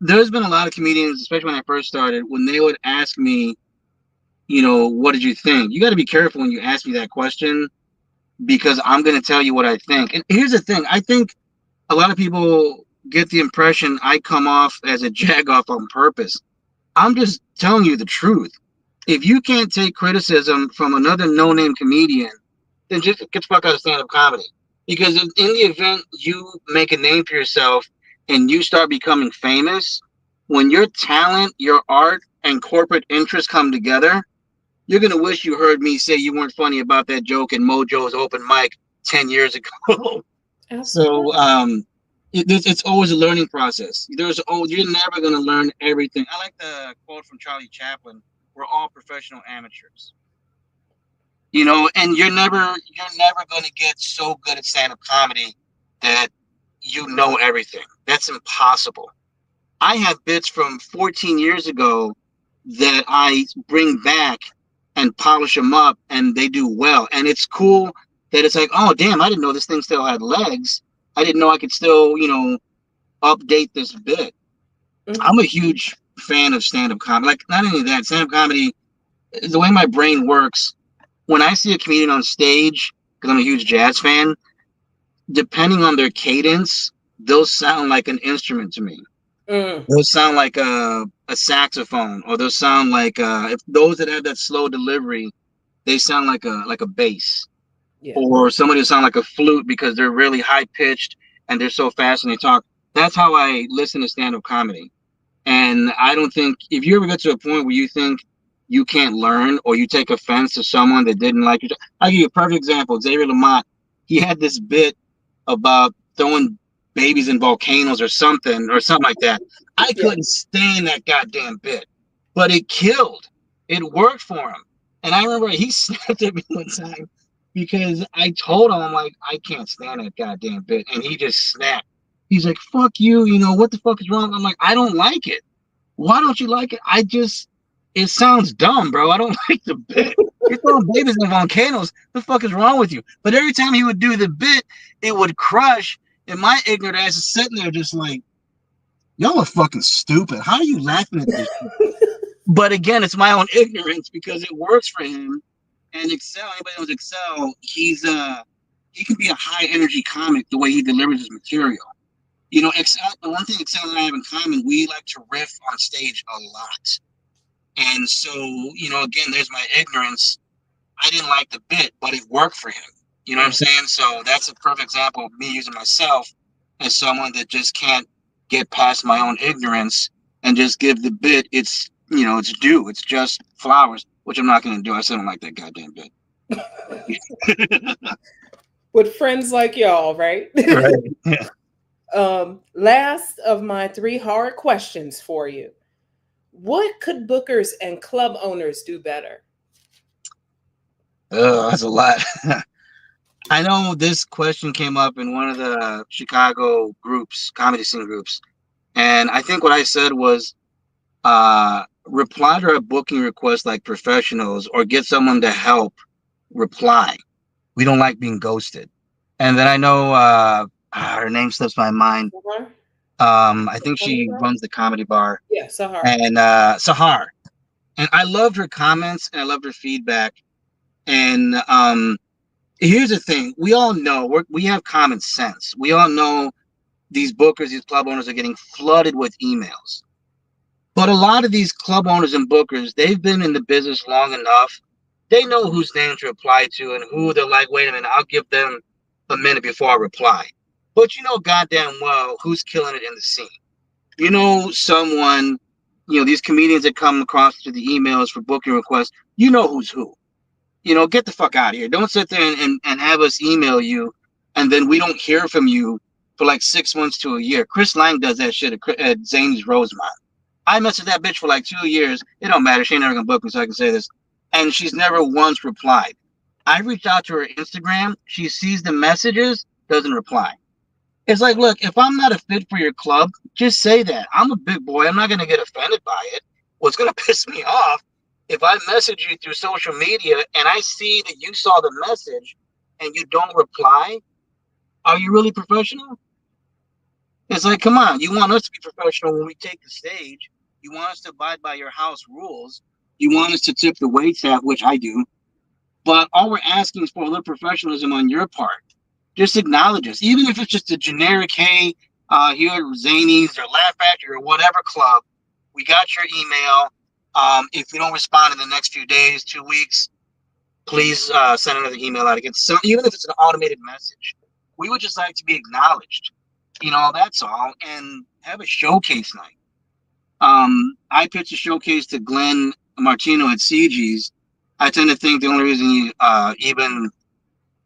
There's been a lot of comedians, especially when I first started, when they would ask me, what did you think? You got to be careful when you ask me that question, because I'm going to tell you what I think. And here's the thing, I think a lot of people get the impression I come off as a jagoff on purpose. I'm just telling you the truth. If you can't take criticism from another no-name comedian, then just get the fuck out of stand-up comedy. Because in the event you make a name for yourself and you start becoming famous, when your talent, your art, and corporate interests come together, you're gonna wish you heard me say you weren't funny about that joke in Mojo's open mic 10 years ago. So Absolutely. it's always a learning process. You're never gonna learn everything. I like the quote from Charlie Chaplin: "We're all professional amateurs." And you're never going to get so good at stand-up comedy that you know everything. That's impossible. I have bits from 14 years ago that I bring back and polish them up, and they do well. And it's cool that it's like, oh damn, I didn't know this thing still had legs. I didn't know I could still, update this bit. I'm Mhm. a huge fan of stand-up comedy. Like, not only that, stand-up comedy, the way my brain works, when I see a comedian on stage, because I'm a huge jazz fan, depending on their cadence, they'll sound like an instrument to me. Mm. They'll sound like a saxophone, or they'll sound like if those that have that slow delivery, they sound like a bass, Yeah. or somebody will sound like a flute because they're really high pitched and they're so fast and they talk. That's how I listen to stand up comedy. And I don't think if you ever get to a point where you think you can't learn or you take offense to someone that didn't like you, I'll give you a perfect example. Xavier Lamont, he had this bit about throwing babies in volcanoes or something like that. I Yeah. couldn't stand that goddamn bit, but it killed. It worked for him. And I remember he snapped at me one time because I told him, I'm like, I can't stand that goddamn bit. And he just snapped. He's like, fuck you, what the fuck is wrong? I'm like, I don't like it. Why don't you like it? It sounds dumb, bro. I don't like the bit. You're throwing babies in volcanoes. The fuck is wrong with you? But every time he would do the bit, it would crush. And my ignorant ass is sitting there just like, y'all are fucking stupid. How are you laughing at this shit? But again, it's my own ignorance because it works for him. And Excel, anybody knows Excel, he can be a high energy comic the way he delivers his material. Excel, the one thing Excel and I have in common, we like to riff on stage a lot. And so, again, there's my ignorance. I didn't like the bit, but it worked for him. You know what I'm Mm. saying? So that's a perfect example of me using myself as someone that just can't get past my own ignorance and just give the bit its due. It's just flowers, which I'm not going to do. I still don't like that goddamn bit. With friends like y'all, right? Right. Yeah. Last of my three hard questions for you. What could bookers and club owners do better? That's a lot. I know this question came up in one of the Chicago groups, comedy scene groups. And I think what I said was reply to a booking request like professionals or get someone to help reply. We don't like being ghosted. And then I know her name slips my mind. Sahar? I think she Sahar? runs the comedy bar. Yeah, Sahar. And Sahar. And I loved her comments and I loved her feedback. And here's the thing. We all know we have common sense. We all know these bookers, these club owners are getting flooded with emails. But a lot of these club owners and bookers, they've been in the business long enough. They know whose name to reply to and who they're like, wait a minute, I'll give them a minute before I reply. But you know goddamn well who's killing it in the scene. You know someone, these comedians that come across to the emails for booking requests, you know who's who. Get the fuck out of here. Don't sit there and have us email you and then we don't hear from you for like 6 months to a year. Chris Lang does that shit at Zany's Rosemont. I messaged that bitch for like 2 years. It don't matter. She ain't never gonna book me, so I can say this. And she's never once replied. I reached out to her Instagram. She sees the messages, doesn't reply. It's like, look, if I'm not a fit for your club, just say that. I'm a big boy. I'm not gonna get offended by it. What's gonna piss me off if I message you through social media and I see that you saw the message and you don't reply? Are you really professional? It's like, come on, you want us to be professional when we take the stage. You want us to abide by your house rules. You want us to tip the wait staff, which I do. But all we're asking is for a little professionalism on your part. Just acknowledge us. Even if it's just a generic, hey, here at Zany's or Laugh Factory or whatever club, we got your email. If you don't respond in the next few days, 2 weeks, please send another email out again. So even if it's an automated message, we would just like to be acknowledged. That's all. And have a showcase night. I pitched a showcase to Glenn Martino at CG's. I tend to think the only reason he even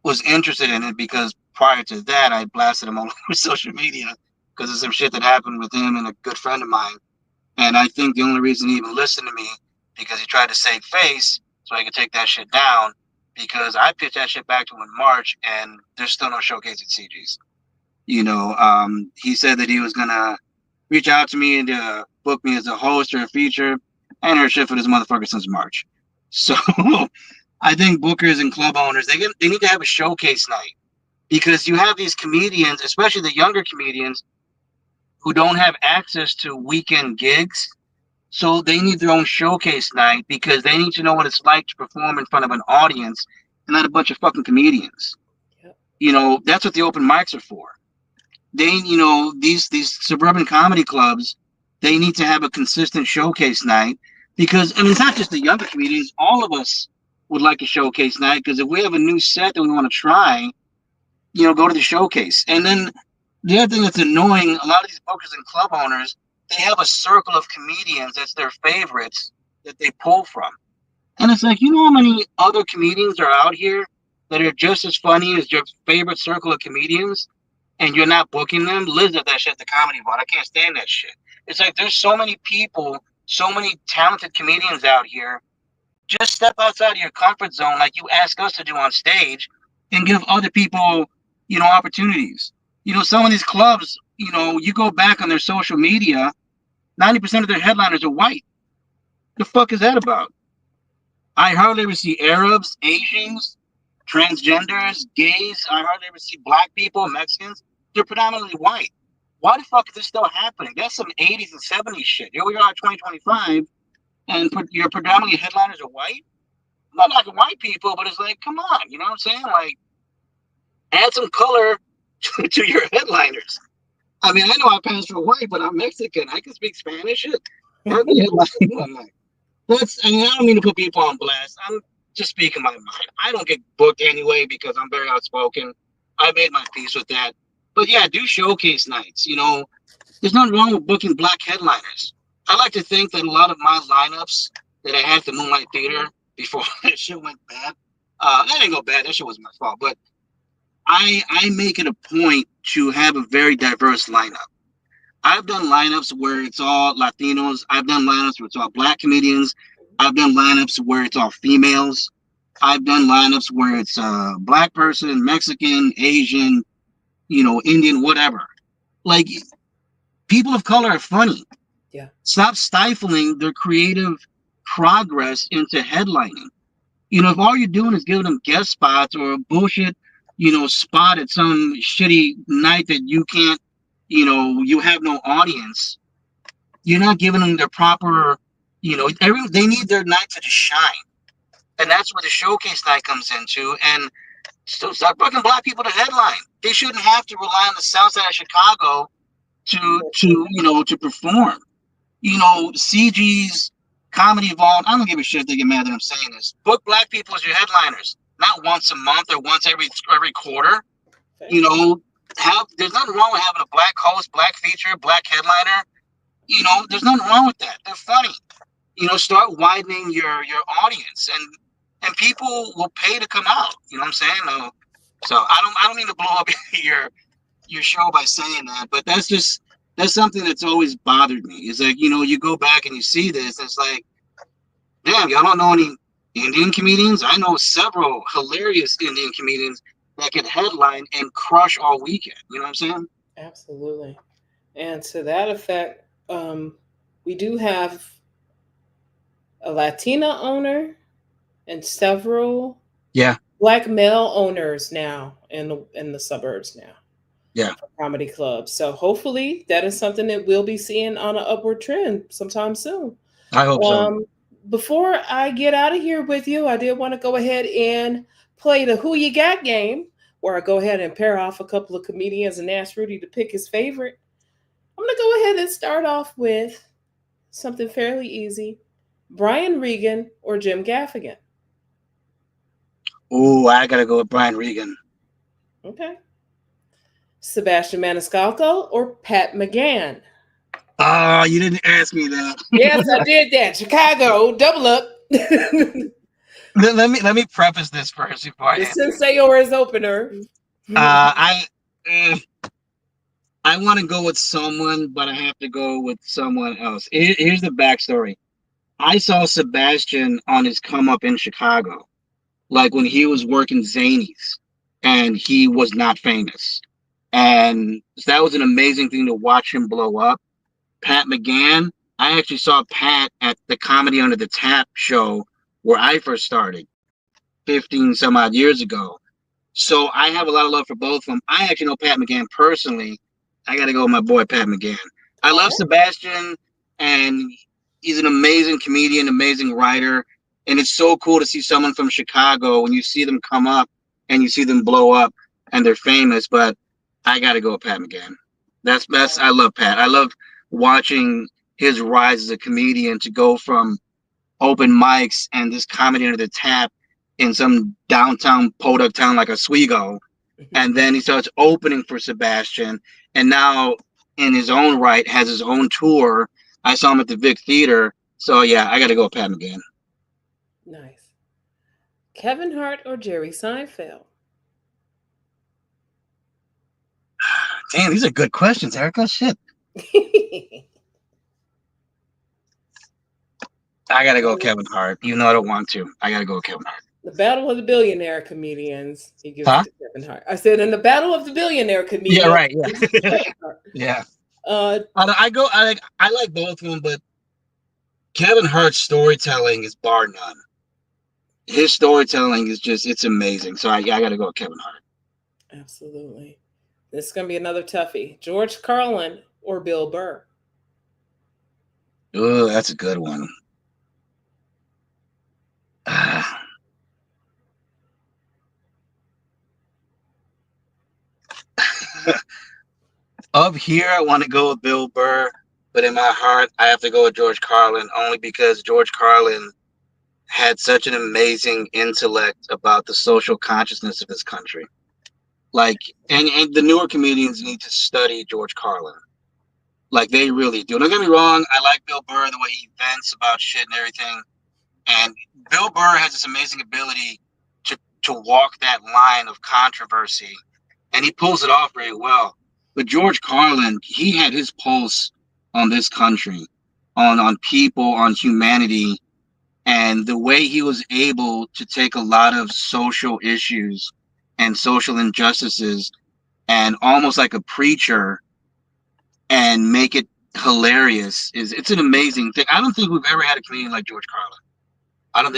was interested in it because prior to that, I blasted him all over social media because of some shit that happened with him and a good friend of mine. And I think the only reason he even listened to me because he tried to save face so I could take that shit down because I pitched that shit back to him in March and there's still no showcase at CG's. He said that he was gonna reach out to me and book me as a host or a feature. I ain't heard shit for this motherfucker since March. So I think bookers and club owners they need to have a showcase night, because you have these comedians, especially the younger comedians, who don't have access to weekend gigs. So they need their own showcase night, because they need to know what it's like to perform in front of an audience and not a bunch of fucking comedians. Yep. That's what the open mics are for. These suburban comedy clubs, they need to have a consistent showcase night, because it's not just the younger comedians. All of us would like a showcase night, because if we have a new set that we want to try, go to the showcase. And then the other thing that's annoying, a lot of these bookers and club owners, they have a circle of comedians that's their favorites that they pull from. And it's like, how many other comedians are out here that are just as funny as your favorite circle of comedians, and you're not booking them? Liz did that shit at the Comedy Vault. I can't stand that shit. It's like, there's so many people, so many talented comedians out here. Just step outside of your comfort zone like you ask us to do on stage, and give other people, opportunities. Some of these clubs, you go back on their social media, 90% of their headliners are white. The fuck is that about? I hardly ever see Arabs, Asians, transgenders, gays. I hardly ever see black people, Mexicans. They're predominantly white. Why the fuck is this still happening? That's some 80s and 70s shit. Here we are in 2025, and your predominantly headliners are white? I'm not knocking white people, but it's like, come on, you know what I'm saying? Like, add some color to your headliners. I mean, I know I pass for white, but I'm Mexican. I can speak Spanish. Have me headline. I'm like, I don't mean to put people on blast. I'm just speaking my mind. I don't get booked anyway because I'm very outspoken. I made my peace with that. But yeah, do showcase nights. There's nothing wrong with booking black headliners. I like to think that a lot of my lineups that I had at the Moonlight Theater before that shit went bad, that didn't go bad. That shit wasn't my fault. But I make it a point to have a very diverse lineup. I've done lineups where it's all Latinos. I've done lineups where it's all black comedians. I've done lineups where it's all females. I've done lineups where it's black person, Mexican, Asian, Indian, whatever. Like, people of color are funny. Yeah. Stop stifling their creative progress into headlining. If all you're doing is giving them guest spots or a bullshit, spot at some shitty night that you can't, you have no audience, you're not giving them their proper, they need their night to just shine. And that's where the showcase night comes into. And so start booking black people to headline. They shouldn't have to rely on the south side of Chicago to perform. CG's Comedy Vault, I don't give a shit if they get mad that I'm saying this. Book black people as your headliners, not once a month or once every quarter. There's nothing wrong with having a black host, black feature, black headliner. There's nothing wrong with that. They're funny. Start widening your audience, and people will pay to come out. You know what I'm saying? So I don't mean to blow up your show by saying that, but that's something that's always bothered me. It's like, you go back and you see this, and it's like, damn, y'all don't know any Indian comedians? I know several hilarious Indian comedians that can headline and crush all weekend. You know what I'm saying? Absolutely. And to that effect, we do have a Latina owner and several black male owners now in the suburbs now. Yeah. For comedy clubs. So hopefully that is something that we'll be seeing on an upward trend sometime soon. I hope so. Before I get out of here with you, I did want to go ahead and play the Who You Got game, where I go ahead and pair off a couple of comedians and ask Rudy to pick his favorite. I'm going to go ahead and start off with something fairly easy. Brian Regan or Jim Gaffigan? Oh, I got to go with Brian Regan. Okay. Sebastian Maniscalco or Pat McGann? Oh, you didn't ask me that. Yes, I did that. Chicago, double up. let me preface this first before I The answer. Sensayor's opener. I want to go with someone, but I have to go with someone else. Here's the backstory. I saw Sebastian on his come up in Chicago, like when he was working Zanies, and he was not famous. And that was an amazing thing to watch him blow up. Pat McGann, I actually saw Pat at the Comedy Under the Tap show where I first started 15 some odd years ago. So I have a lot of love for both of them. I actually know Pat McGann personally. I got to go with my boy Pat McGann. I love Sebastian, and he's an amazing comedian, amazing writer. And it's so cool to see someone from Chicago when you see them come up and you see them blow up and they're famous. But I got to go with Pat McGann. That's best. I love Pat. I love watching his rise as a comedian to go from open mics and this Comedy Under the Tap in some downtown podunk town like Oswego, and then he starts opening for Sebastian, and now in his own right has his own tour. I saw him at the Vic Theater, so yeah, I got to go with Pat McGann. Nice. Kevin Hart or Jerry Seinfeld? Damn, these are good questions, Erica. Shit. I got to go with Kevin Hart, even though I don't want to. I got to go with Kevin Hart. The Battle of the Billionaire Comedians. He gives it to Kevin Hart. I said, in the Battle of the Billionaire Comedians. Yeah, right. Yeah. Yeah. I like both of them, but Kevin Hart's storytelling is bar none. His storytelling is just, it's amazing. So I got to go with Kevin Hart. Absolutely. This is going to be another toughie. George Carlin or Bill Burr? Oh, that's a good one. Up here, I want to go with Bill Burr, but in my heart, I have to go with George Carlin, only because George Carlin had such an amazing intellect about the social consciousness of his country. Like, and the newer comedians need to study George Carlin. Like, they really do. Don't get me wrong, I like Bill Burr, the way he vents about shit and everything. And Bill Burr has this amazing ability to walk that line of controversy, and he pulls it off very well. But George Carlin, he had his pulse on this country, on people, on humanity, and the way he was able to take a lot of social issues and social injustices and almost like a preacher and make it hilarious it's an amazing thing. I don't think we've ever had a comedian like George Carlin. I don't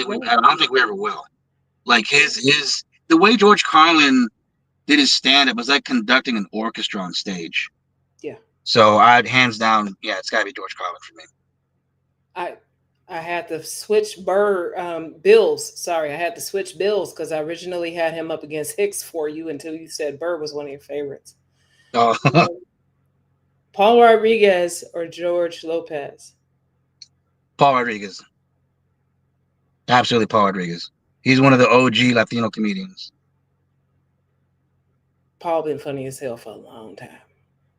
think we ever will. Like the way George Carlin did his stand-up was like conducting an orchestra on stage. Yeah. So I'd hands down, yeah, it's gotta be George Carlin for me. I had to switch Bills. Sorry, I had to switch Bills because I originally had him up against Hicks for you until you said Burr was one of your favorites. Oh. Paul Rodriguez or George Lopez? Paul Rodriguez. Absolutely Paul Rodriguez. He's one of the OG Latino comedians. Paul been funny as hell for a long time.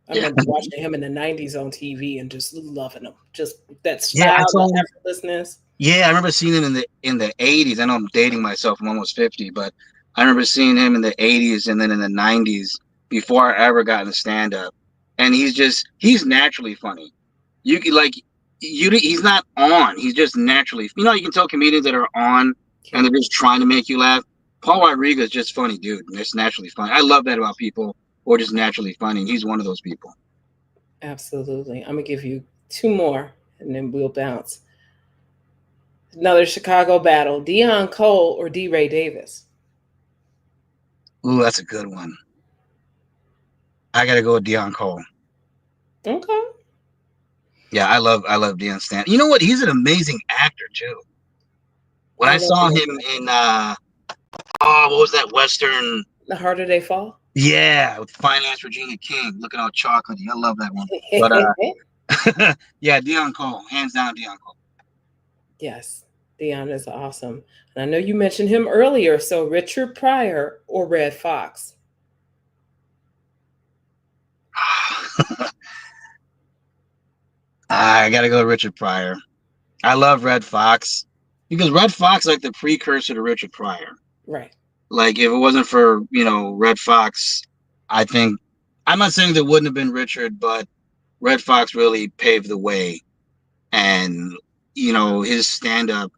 I remember watching him in the 90s on TV and just loving him. Just that style, that effortlessness. Yeah, I remember seeing him in the 80s. I know I'm dating myself. I'm almost 50, but I remember seeing him in the 80s and then in the 90s before I ever got into stand-up. And he's naturally funny. You could he's not on. He's just naturally, you can tell comedians that are on and they're just trying to make you laugh. Paul Rodriguez is just funny, dude. It's naturally funny. I love that about people who are just naturally funny. He's one of those people. Absolutely. I'm going to give you two more and then we'll bounce. Another Chicago battle. Deion Cole or D. Ray Davis? Ooh, that's a good one. I got to go with Deion Cole. Okay. Yeah, I love Deion Stan. You know what? He's an amazing actor too. When I saw him in what was that Western? The Harder They Fall? Yeah, with Finance Regina King, looking all chocolatey. I love that one. But yeah, Deion Cole, hands down, Deion Cole. Yes, Deion is awesome. And I know you mentioned him earlier. So Richard Pryor or Red Fox? I gotta go with Richard Pryor. I love Red Fox because Red Fox is like the precursor to Richard Pryor. Right. Like if it wasn't for Red Fox, I think I'm not saying there wouldn't have been Richard, but Red Fox really paved the way, and his stand-up,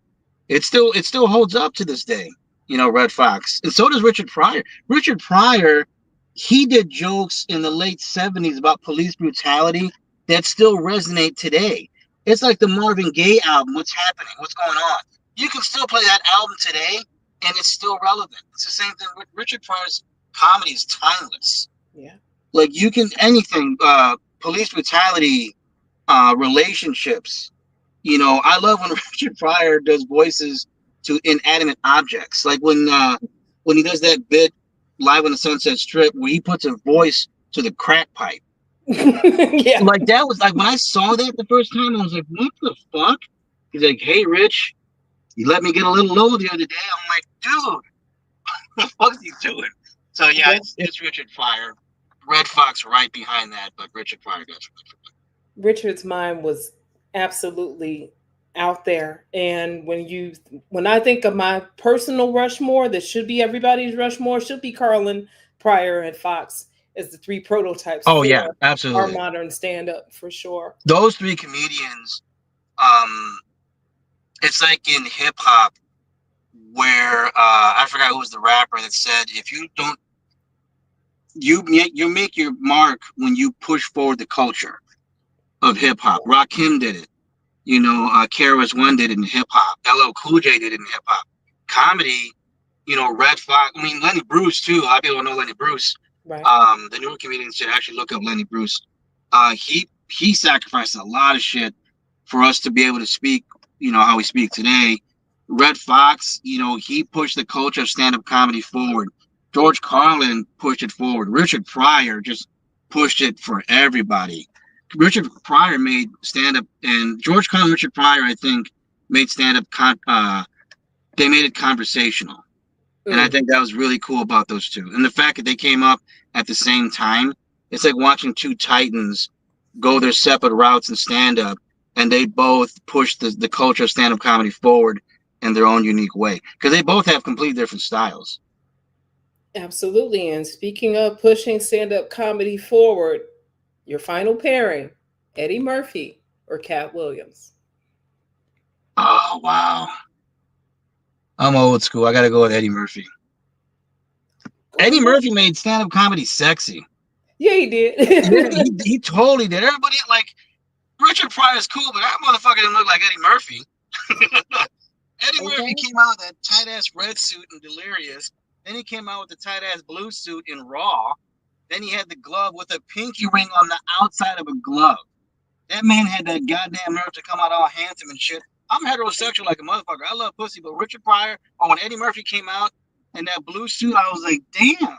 it still holds up to this day. Red Fox, and so does Richard Pryor. Richard Pryor he did jokes in the late 70s about police brutality that still resonate today. It's like the Marvin Gaye album, What's Happening, What's Going On. You can still play that album today and it's still relevant. It's the same thing with Richard Pryor's comedy is timeless. Yeah. Like you can anything, police brutality, relationships. You know, I love when Richard Pryor does voices to inanimate objects. Like when he does that bit live on the Sunset Strip where he puts a voice to the crack pipe. Yeah. Like that was like when I saw that the first time, I was like, what the fuck? He's like, hey Rich, you let me get a little low the other day. I'm like, dude, what the fuck is he doing? So yeah, Yeah. it's Richard Pryor. Red Fox right behind that, but Richard Pryor goes for me. Richard's mind was absolutely out there. And when I think of my personal Rushmore, that should be everybody's Rushmore, should be Carlin, Pryor, and Fox as the three prototypes Oh yeah, for our absolutely. modern stand-up for sure. Those three comedians, um, it's like in hip hop where I forgot who was the rapper that said, if you don't you make your mark when you push forward the culture of hip hop. Rakim did it. You know, KRS One did it in hip hop. LL Cool J did it in hip hop. Comedy, you know, Red Fox. I mean, Lenny Bruce too. A lot of people don't know Lenny Bruce. Right. The newer comedians should actually look up Lenny Bruce. He sacrificed a lot of shit for us to be able to speak. You know how we speak today. Red Fox, you know, he pushed the culture of stand-up comedy forward. George Carlin pushed it forward. Richard Pryor just pushed it for everybody. Richard Pryor made stand-up, and George Carlin and Richard Pryor, I think, made stand-up. They made it conversational, and I think that was really cool about those two. And the fact that they came up at the same time, it's like watching two titans go their separate routes in stand-up, and they both pushed the culture of stand-up comedy forward in their own unique way because they both have completely different styles. Absolutely. And speaking of pushing stand-up comedy forward, your final pairing, Eddie Murphy or Cat Williams? Oh wow, I'm old school. I gotta go with Eddie Murphy. Eddie Murphy made stand-up comedy sexy. Yeah, he did. Yeah, he totally did. Everybody like Richard Pryor's cool, but that motherfucker didn't look like Eddie Murphy. Eddie Murphy came out with that tight ass red suit in Delirious. Then he came out with the tight ass blue suit in Raw. Then he had the glove with a pinky ring on the outside of a glove. That man had that goddamn nerve to come out all handsome and shit. I'm heterosexual like a motherfucker. I love pussy, but Richard Pryor, or when Eddie Murphy came out in that blue suit, I was like, damn,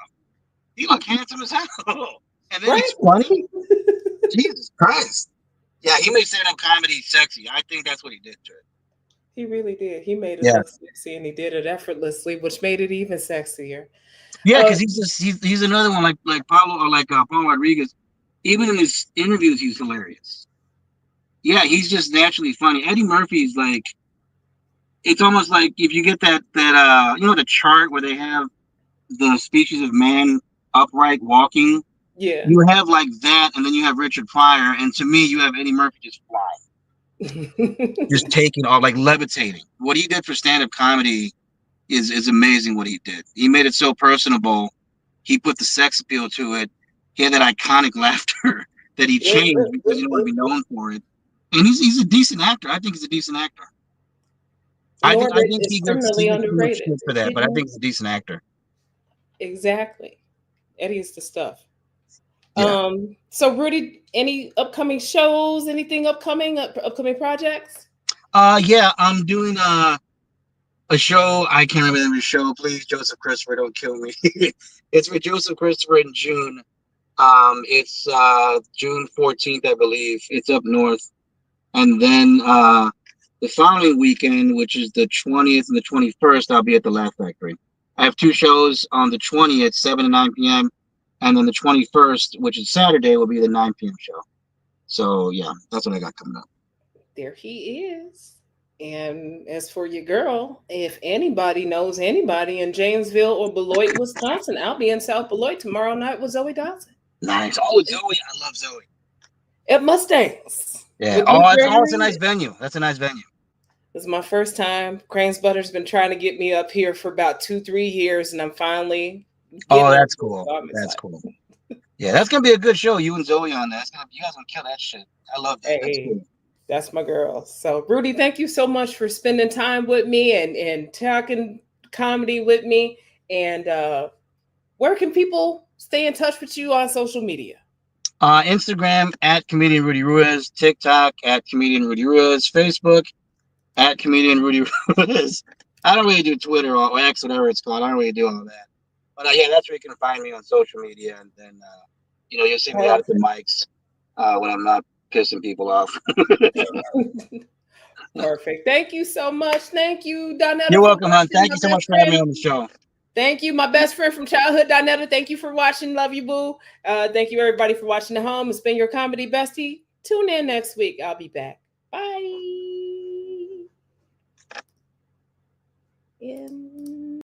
he look handsome as hell. And then he's funny. Jesus Christ. Yeah, he made stand-up comedy sexy. I think that's what he did to it. He really did. He made it look sexy, and he did it effortlessly, which made it even sexier. Yeah, because he's another one like Paulo or like Paul Rodriguez. Even in his interviews, he's hilarious. Yeah, he's just naturally funny. Eddie Murphy's like, it's almost like if you get that you know the chart where they have the species of man upright walking. Yeah. You have like that, and then you have Richard Pryor, and to me, you have Eddie Murphy just flying, just taking off, like levitating. What he did for stand-up comedy is amazing. What he did, he made it so personable. He put the sex appeal to it. He had that iconic laughter that he changed because he didn't want to be known for it. And he's a decent actor. I think he's a decent actor. I think he gets underrated for that, but I think he's a decent actor. Exactly. Eddie's the stuff. Yeah. So Rudy, any upcoming shows, anything upcoming projects? Yeah, I'm doing a show. I can't remember the name of the show. Please, Joseph Christopher, don't kill me. It's with Joseph Christopher in June. It's June 14th, I believe. It's up north. And then the following weekend, which is the 20th and the 21st, I'll be at the Laugh Factory. I have two shows on the 20th, 7 to 9 p.m. And then the 21st, which is Saturday, will be the 9 p.m. show. So, yeah, that's what I got coming up. There he is. And as for your girl, if anybody knows anybody in Janesville or Beloit, Wisconsin, I'll be in South Beloit tomorrow night with Zoe Dawson. Nice. Oh, Zoe. I love Zoe. At Mustangs. Yeah. It's a nice venue. That's a nice venue. This is my first time. Crane's Butter's been trying to get me up here for about 2-3 years, and I'm finally Oh, getting that's into it. cool. So I'm That's excited. cool. Yeah, that's gonna be a good show. You and Zoe on that. You guys gonna kill that shit. I love that. That's Hey, cool. that's my girl. So Rudy, thank you so much for spending time with me and talking comedy with me. And where can people stay in touch with you on social media? Instagram at comedian Rudy Ruiz, TikTok at comedian Rudy Ruiz, Facebook at comedian Rudy Ruiz. I don't really do Twitter or X, whatever it's called. I don't really do all that. But yeah, that's where you can find me on social media, and then you'll see me out at the Perfect. mics when I'm not pissing people off. Perfect. Thank you so much. Thank you, You're Donetta, for welcome, hon. watching. Thank My you so much best for having me friend. on the show. Thank you, my best friend from childhood, Donetta. Thank you for watching. Love you, boo. Thank you, everybody, for watching at home. It's been your comedy bestie. Tune in next week. I'll be back. Bye.